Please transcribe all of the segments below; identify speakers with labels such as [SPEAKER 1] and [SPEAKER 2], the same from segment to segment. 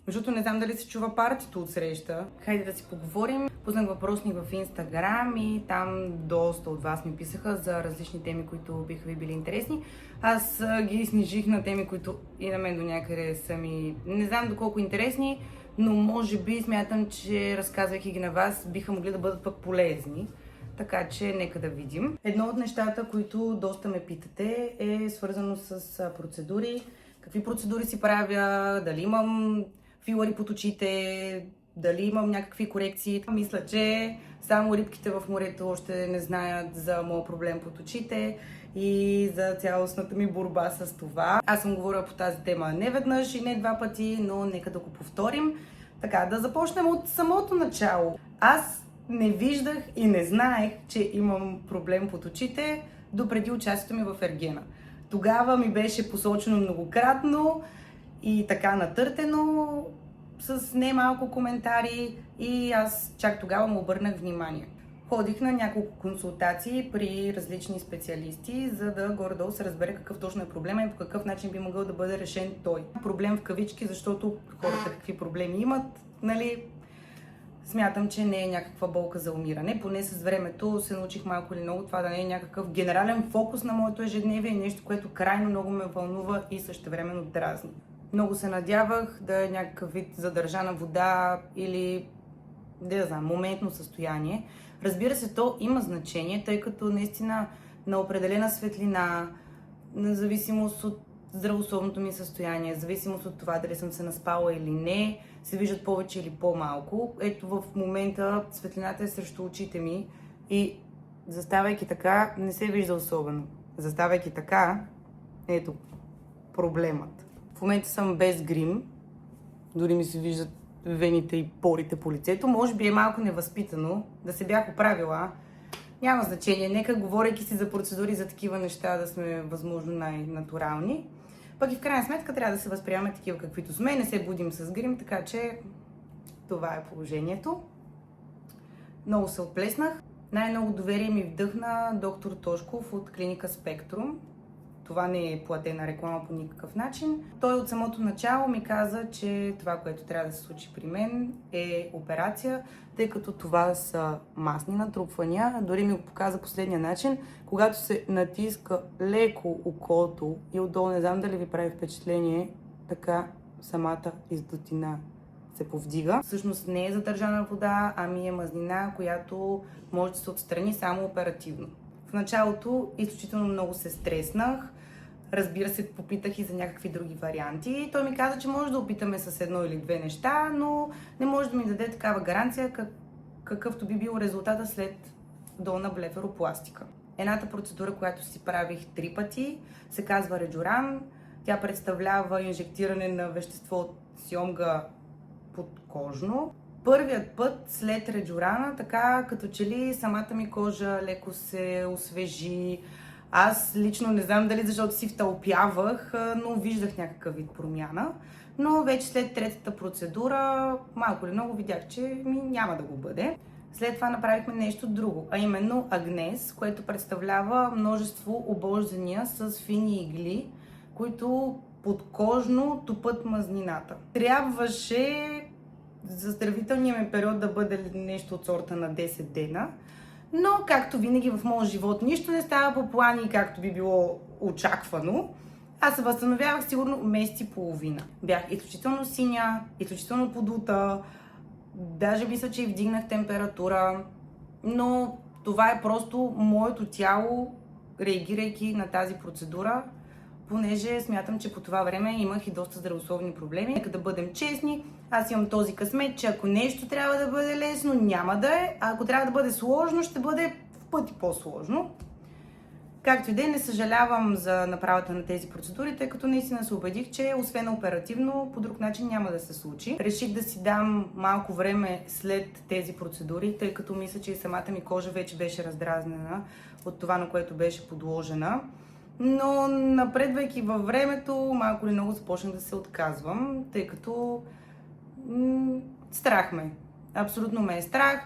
[SPEAKER 1] Защото не знам дали се чува партито от среща. Хайде да си поговорим. Пуснах въпросник в Инстаграм и там доста от вас ми писаха за различни теми, които биха ви били интересни. Аз ги снижих на теми, които и на мен до някъде са ми, не знам доколко интересни, но може би смятам, че разказвайки ги на вас, биха могли да бъдат пък полезни. Така че нека да видим. Едно от нещата, които доста ме питате, е свързано с процедури. Какви процедури си правя, дали имам филари под очите, дали имам някакви корекции. Мисля, че само рибките в морето още не знаят за моят проблем под очите и за цялостната ми борба с това. Аз съм говорила по тази тема не веднъж и не два пъти, но нека да го повторим. Така, да започнем от самото начало. Аз не виждах и не знаех, че имам проблем под очите допреди участието ми в Ергена. Тогава ми беше посочено многократно и така натъртено с немалко коментари и аз чак тогава му обърнах внимание. Ходих на няколко консултации при различни специалисти, за да горе-долу се разбере какъв точно е проблема и по какъв начин би могъл да бъде решен той. Проблем в кавички, защото хората какви проблеми имат, нали? Смятам, че не е някаква болка за умиране. Поне с времето се научих малко или много това да не е някакъв генерален фокус на моето ежедневие и нещо, което крайно много ме вълнува и същевременно дразни. Много се надявах да е някакъв вид задържана вода или, не знам, моментно състояние. Разбира се, то има значение, тъй като наистина на определена светлина, на зависимост от здравословното ми състояние, в зависимост от това дали съм се наспала или не, се виждат повече или по-малко. Ето в момента светлината е срещу очите ми и заставайки така не се вижда особено. Заставайки така, ето проблемът. В момента съм без грим, дори ми се виждат вените и порите по лицето. Може би е малко невъзпитано, да се бях оправила. Няма значение, нека говорейки си за процедури, за такива неща да сме възможно най-натурални. Пък и в крайна сметка трябва да се възприемаме такива каквито сме, не се будим с грим, така че това е положението. Много се отплеснах. Най-много доверие ми вдъхна доктор Тошков от клиника Спектрум. Това не е платена реклама по никакъв начин. Той от самото начало ми каза, че това, което трябва да се случи при мен е операция, тъй като това са масни натрупвания. Дори ми го показа последния начин. Когато се натиска леко окото и отдолу, не знам дали ви прави впечатление, така самата издутина се повдига. Всъщност не е задържана вода, ами е мазнина, която може да се отстрани само оперативно. В началото изключително много се стреснах. Разбира се, попитах и за някакви други варианти. Той ми каза, че може да опитаме с едно или две неща, но не може да ми даде такава гаранция, какъвто би бил резултата след долна блефаропластика. Едната процедура, която си правих 3 пъти, се казва Реджуран. Тя представлява инжектиране на вещество от сьомга подкожно. Първият път след Реджурана, така като че ли самата ми кожа леко се освежи. Аз лично не знам дали защото си втълпявах, но виждах някакъв вид промяна. Но вече след третата процедура, малко или много видях, че ми няма да го бъде. След това направихме нещо друго, а именно Агнес, което представлява множество обождания с фини игли, които подкожно тупат мазнината. Трябваше за здравителния ми период да бъде нещо от сорта на 10 дена, но както винаги в моят живот нищо не става по плани, както би било очаквано. Аз се възстановявах сигурно месец и половина. Бях изключително синя, изключително подута, даже мисля, че и вдигнах температура, но това е просто моето тяло, реагирайки на тази процедура, понеже смятам, че по това време имах и доста здравословни проблеми. Нека да бъдем честни, аз имам този късмет, че ако нещо трябва да бъде лесно, няма да е, а ако трябва да бъде сложно, ще бъде в пъти по-сложно. Както и да е, не съжалявам за направата на тези процедури, тъй като наистина се убедих, че освен оперативно, по друг начин няма да се случи. Реших да си дам малко време след тези процедури, тъй като мисля, че и самата ми кожа вече беше раздразнена от това, на което беше подложена. Но напредвайки във времето, малко или много започнах да се отказвам, тъй като страх ме. Абсолютно ме е страх.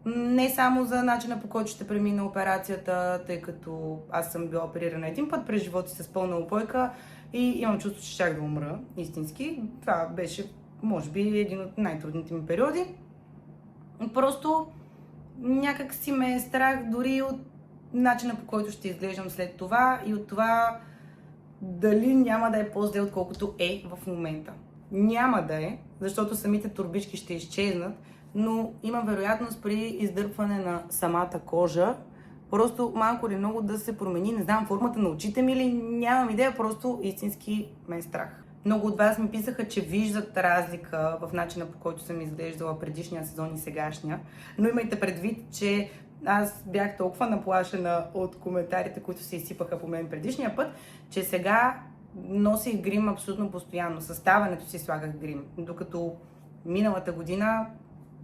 [SPEAKER 1] Не само за начина, по който ще премина операцията, тъй като аз съм била оперирана един път през живота си с пълна опойка и имам чувство, че щях да умра, истински. Това беше може би един от най-трудните ми периоди. Просто някак си ме е страх дори от начина, по който ще изглеждам след това и от това дали няма да е по-зле, отколкото е в момента. Няма да е, защото самите турбички ще изчезнат, но има вероятност при издърпване на самата кожа просто малко или много да се промени, не знам, формата на очите ми или нямам идея, просто истински ме е страх. Много от вас ми писаха, че виждат разлика в начина, по който съм изглеждала предишния сезон и сегашния, но имайте предвид, че аз бях толкова наплашена от коментарите, които се изсипаха по мен предишния път, че сега носих грим абсолютно постоянно. Със ставането си слагах грим, докато миналата година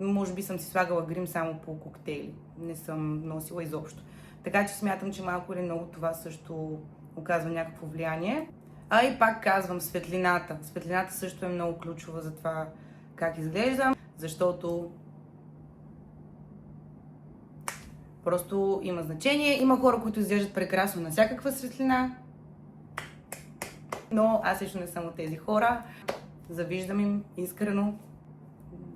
[SPEAKER 1] може би съм си слагала грим само по коктейли. Не съм носила изобщо. Така че смятам, че малко или много това също оказва някакво влияние. А и пак казвам, светлината. Светлината също е много ключова за това как изглеждам, защото просто има значение. Има хора, които изглеждат прекрасно на всякаква светлина, но аз лично не съм от тези хора. Завиждам им искрено.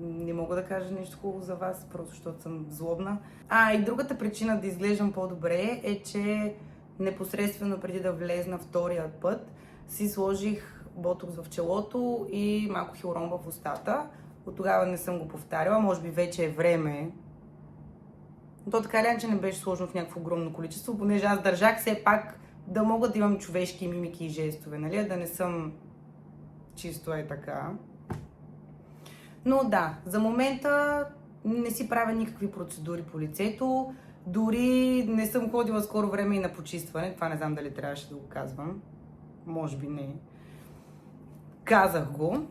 [SPEAKER 1] Не мога да кажа нещо хубаво за вас, просто защото съм злобна. И другата причина да изглеждам по-добре е, че непосредствено преди да влезна втория път си сложих ботокс в челото и малко хиалурон в устата. От тогава не съм го повтаряла, може би вече е време. Но то така ли, че не беше сложено в някакво огромно количество, понеже аз държах все пак да мога да имам човешки мимики и жестове, нали? Да не съм чисто така. Но да, за момента не си правя никакви процедури по лицето. Дори не съм ходила скоро време и на почистване. Това не знам дали трябваше да го казвам. Може би не. Казах го.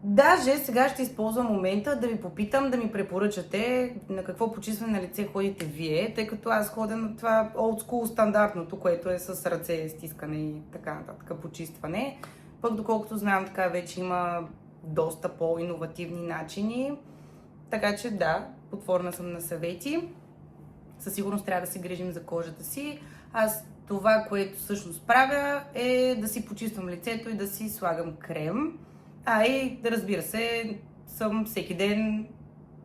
[SPEAKER 1] Даже сега ще използвам момента да ви попитам да ми препоръчате на какво почистване на лице ходите вие, тъй като аз ходя на това old school стандартното, което е с ръце, стискане и така нататък почистване. Пък доколкото знам, така вече има доста по-иновативни начини. Така че да, отворена съм на съвети. Със сигурност трябва да се грижим за кожата си. Аз това, което всъщност правя, е да си почиствам лицето и да си слагам крем. И разбира се, съм всеки ден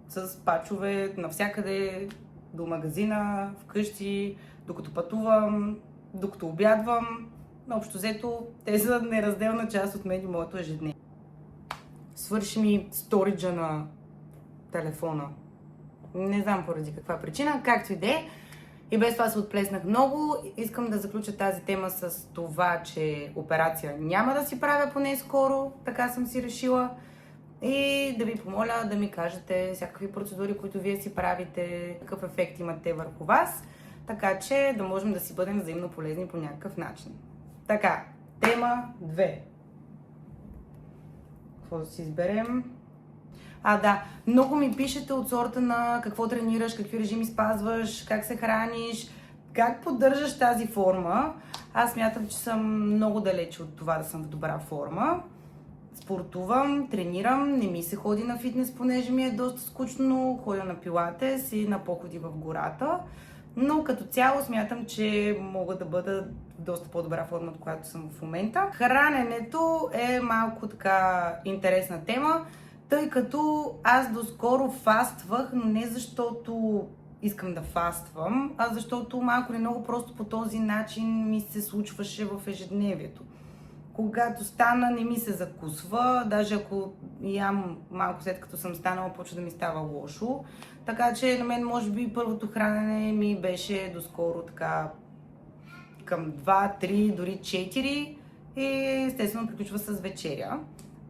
[SPEAKER 1] с пачове навсякъде, до магазина, вкъщи, докато пътувам, докато обядвам. Но общо взето, те са неразделна част от мен и моето ежедневие. Свърши ми сториджа на телефона. Не знам поради каква причина, както и да е. И без това се отплеснах много. Искам да заключа тази тема с това, че операция няма да си правя поне скоро, така съм си решила. И да ви помоля да ми кажете всякакви процедури, които вие си правите, какъв ефект имат те върху вас, така че да можем да си бъдем взаимно полезни по някакъв начин. Така, тема 2. Какво да си изберем? Да, много ми пишете от сорта на какво тренираш, какви режими спазваш, как се храниш, как поддържаш тази форма. Аз смятам, че съм много далече от това да съм в добра форма. Спортувам, тренирам, не ми се ходи на фитнес, понеже ми е доста скучно, ходя на пилатес и на походи в гората. Но като цяло смятам, че мога да бъда в доста по-добра форма, от която съм в момента. Храненето е малко така интересна тема, тъй като аз доскоро фаствах, но не защото искам да фаствам, а защото малко или много просто по този начин ми се случваше в ежедневието. Когато стана, не ми се закусва, даже ако ям малко след като съм станала, почва да ми става лошо. Така че на мен може би първото хранене ми беше доскоро така към 2, 3, дори 4 и естествено приключва с вечеря,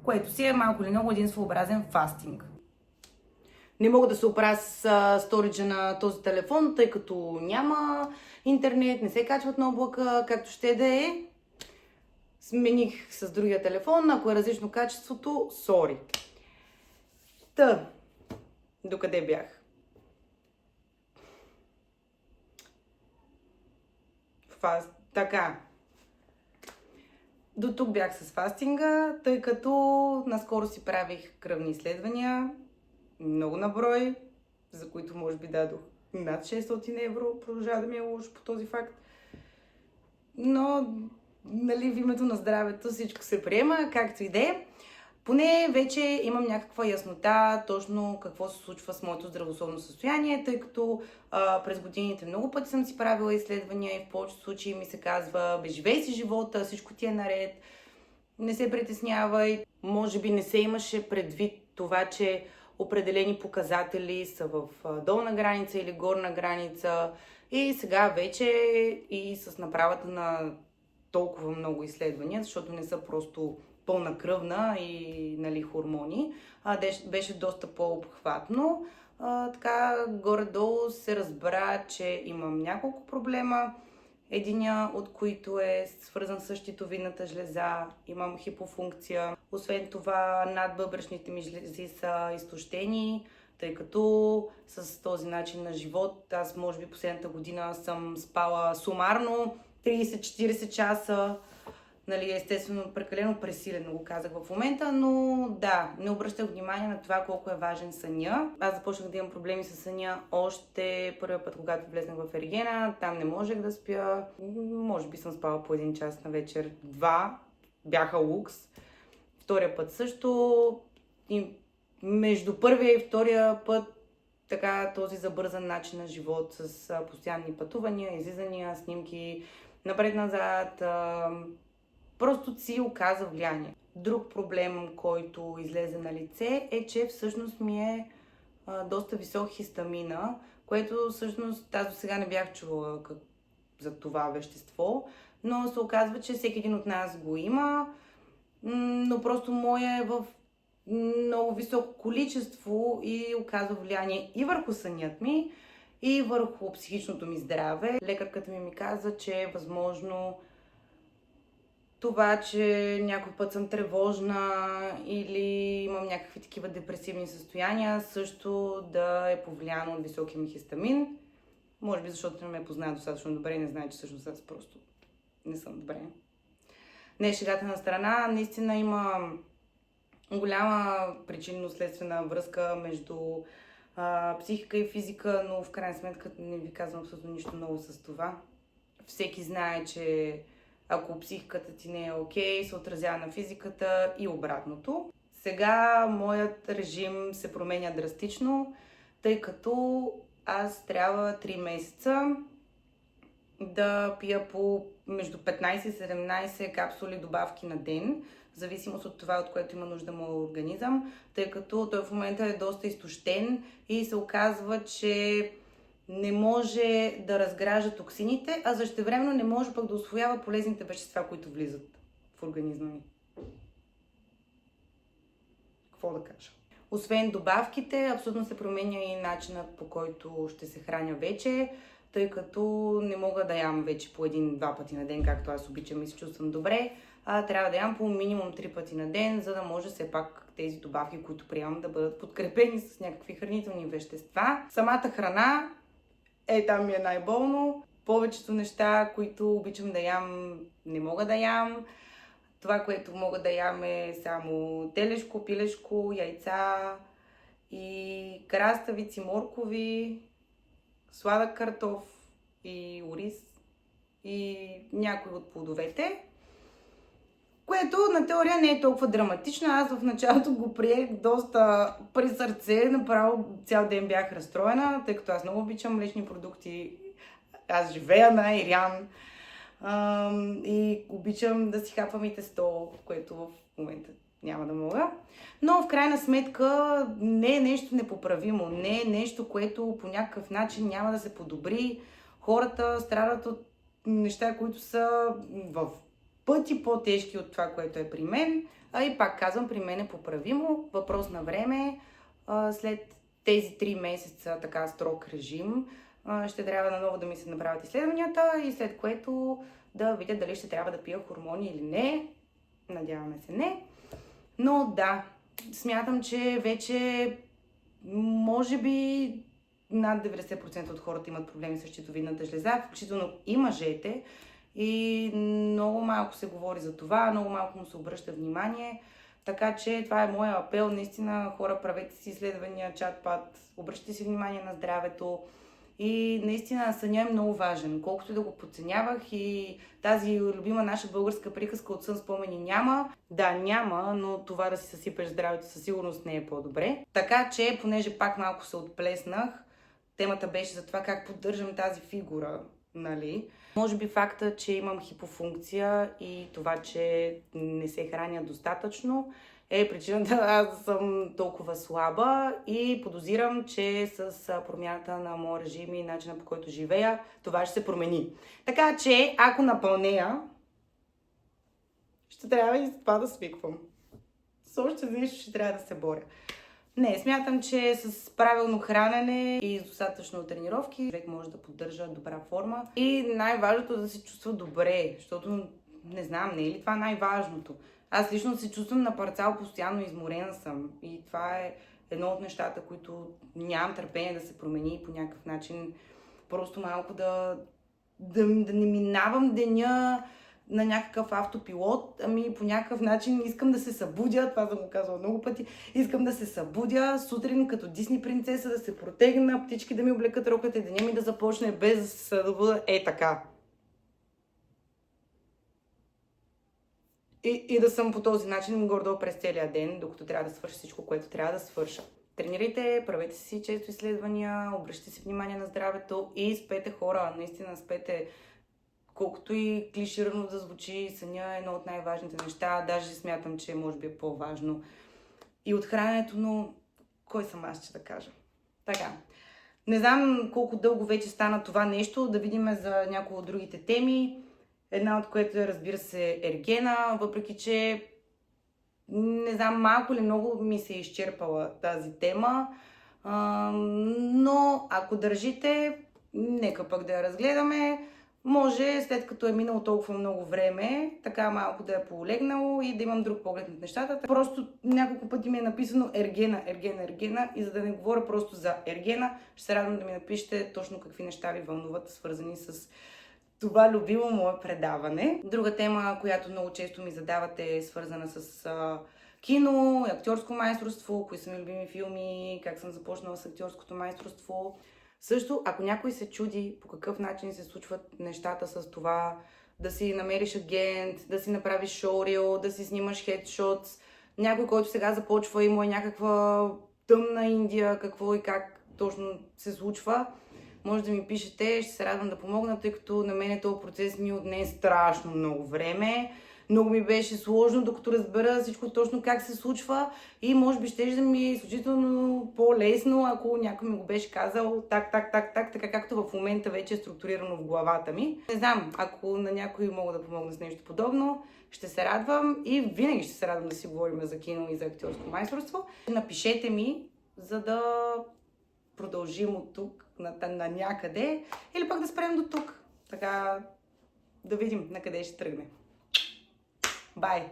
[SPEAKER 1] което си е малко или много един своеобразен фастинг. Не мога да се оправя с сториджа на този телефон, тъй като няма интернет, не се качват на облака, както ще да е. Смених с другия телефон, ако е различно качеството, сори. Докъде бях? Така. До тук бях с фастинга, тъй като наскоро си правих кръвни изследвания, много наброй, за които може би дадох над 600 евро, продължава да ми е лошо по този факт. Но, нали, в името на здравето всичко се приема, както и да е. Поне вече имам някаква яснота точно какво се случва с моето здравословно състояние, тъй като през годините много пъти съм си правила изследвания и в повечето случаи ми се казва: живей си живота, всичко ти е наред, не се притеснявай. Може би не се имаше предвид това, че определени показатели са в долна граница или горна граница, и сега вече и с направата на толкова много изследвания, защото не са просто пълна кръвна и хормони, беше доста по-обхватно. Така горе-долу се разбра, че имам няколко проблема. Единия от които е свързан с щитовидната жлеза, имам хипофункция. Освен това, надбъбречните ми жлези са изтощени, тъй като с този начин на живот, аз може би последната година съм спала сумарно 30-40 часа. Естествено, прекалено пресилено го казах в момента, но да, не обръщах внимание на това колко е важен съня. Аз започнах да имам проблеми с съня още първия път, когато влезнах в Ергена. Там не можех да спя. Може би съм спала по 1 час на вечер. 2 бяха лукс. Втория път също. И между първия и втория път така този забързан начин на живот с постоянни пътувания, излизания, снимки, напред-назад, просто си оказа влияние. Друг проблем, който излезе на лице, е, че всъщност ми е доста висок хистамина, което всъщност аз до сега не бях чувала за това вещество, но се оказва, че всеки един от нас го има, но просто моя е в много високо количество и оказва влияние и върху сънят ми, и върху психичното ми здраве. Лекарката ми каза, че е възможно това, че някой път съм тревожна или имам някакви такива депресивни състояния, също да е повлияно от високия ми хистамин. Може би защото не ме познава достатъчно добре и не знае, че всъщност аз просто не съм добре. Не, шегата на страна, наистина има голяма причинно-следствена връзка между психика и физика, но в крайна сметка не ви казвам абсолютно нищо ново с това. Всеки знае, че ако психиката ти не е окей, се отразява на физиката и обратното. Сега моят режим се променя драстично, тъй като аз трябва 3 месеца да пия по между 15 и 17 капсули добавки на ден, в зависимост от това, от което има нужда моят организъм, тъй като той в момента е доста изтощен и се оказва, че не може да разгражда токсините, а същевременно не може пък да усвоява полезните вещества, които влизат в организма ми. Какво да кажа? Освен добавките, абсолютно се променя и начинът, по който ще се храня вече, тъй като не мога да ям вече по 1-2 пъти на ден, както аз обичам и се чувствам добре, а трябва да ям по минимум 3 пъти на ден, за да може все пак тези добавки, които приемам, да бъдат подкрепени с някакви хранителни вещества. Самата храна, там ми е най-болно. Повечето неща, които обичам да ям, не мога да ям. Това, което мога да ям, е само телешко, пилешко, яйца и краставици, моркови, сладък картоф и ориз и някои от плодовете, което на теория не е толкова драматично. Аз в началото го приех доста при сърце, направо цял ден бях разстроена, тъй като аз много обичам млечни продукти, аз живея на айран и обичам да си хапвам и тесто, което в момента няма да мога. Но в крайна сметка не е нещо непоправимо, не е нещо, което по някакъв начин няма да се подобри. Хората страдат от неща, които са в пъти по-тежки от това, което е при мен. И пак казвам, при мен е поправимо. Въпрос на време. След тези 3 месеца така строг режим, ще трябва наново да ми се направят изследванията и след което да видя дали ще трябва да пия хормони или не. Надяваме се не. Но да, смятам, че вече може би над 90% от хората имат проблеми с щитовидната жлеза, включително и мъжете. И много малко се говори за това, много малко му се обръща внимание. Така че това е моя апел. Наистина, хора, правете си изследвания, чат-пат, обръщайте си внимание на здравето И наистина съня е много важен. Колкото и да го подценявах и тази любима наша българска приказка от сън спомени няма. Да, няма, но това да си съсипеш здравето със сигурност не е по-добре. Така че, понеже пак малко се отплеснах, темата беше за това как поддържам тази фигура, нали? Може би факта, че имам хипофункция и това, че не се храня достатъчно, е причината аз съм толкова слаба и подозирам, че с промяната на моя режим и начина, по който живея, това ще се промени. Така че, ако напълнея, ще трябва и с това да свиквам. С още нещо ще трябва да се боря. Не, смятам, че с правилно хранене и с достатъчно тренировки човек може да поддържа добра форма. И най-важното е да се чувства добре, защото не знам, не е ли това най-важното? Аз лично се чувствам на парцал, постоянно изморена съм. И това е едно от нещата, които нямам търпение да се промени по някакъв начин. Просто малко да не минавам деня на някакъв автопилот, ами по някакъв начин искам да се събудя, това съм го казала много пъти, искам да се събудя сутрин като Дисни принцеса, да се протегна, птички да ми облекат роката и деня ми да започне без да бъда така. И да съм по този начин гордо през целия ден, докато трябва да свърша всичко, което трябва да свърша. Тренирайте, правете си често изследвания, обръщайте си внимание на здравето и спете хора, наистина спете. Колкото и клиширано да звучи, съня е едно от най-важните неща. Даже смятам, че може би е по-важно и от храненето, но кой съм аз, че да кажа? Така. Не знам колко дълго вече стана това нещо, да видим за някои от другите теми. Една от което е, разбира се, ергена, въпреки че не знам, малко или много ми се е изчерпала тази тема. Но ако държите, нека пък да я разгледаме. Може, след като е минало толкова много време, така малко да е полегнало и да имам друг поглед на нещата. Просто няколко пъти ми е написано ергена и за да не говоря просто за ергена, ще се радвам да ми напишете точно какви неща ви вълнуват, свързани с това любимо мое предаване. Друга тема, която много често ми задавате, е свързана с кино, актьорско майсторство, кои са ми любими филми, как съм започнала с актьорското майсторство. Също, ако някой се чуди по какъв начин се случват нещата с това, да си намериш агент, да си направиш шоурил, да си снимаш хедшотс, някой, който сега започва и му е някаква тъмна Индия, какво и как точно се случва, може да ми пишете, ще се радвам да помогна, тъй като на мен този процес ми отне страшно много време. Много ми беше сложно, докато разбера всичко точно как се случва и може би ще да ми е изключително по-лесно, ако някой ми го беше казал така както в момента вече е структурирано в главата ми. Не знам, ако на някой мога да помогна с нещо подобно, ще се радвам и винаги ще се радвам да си говорим за кино и за актьорско майсторство. Напишете ми, за да продължим от тук на някъде или пък да спрем до тук. Така да видим на къде ще тръгне. Bye!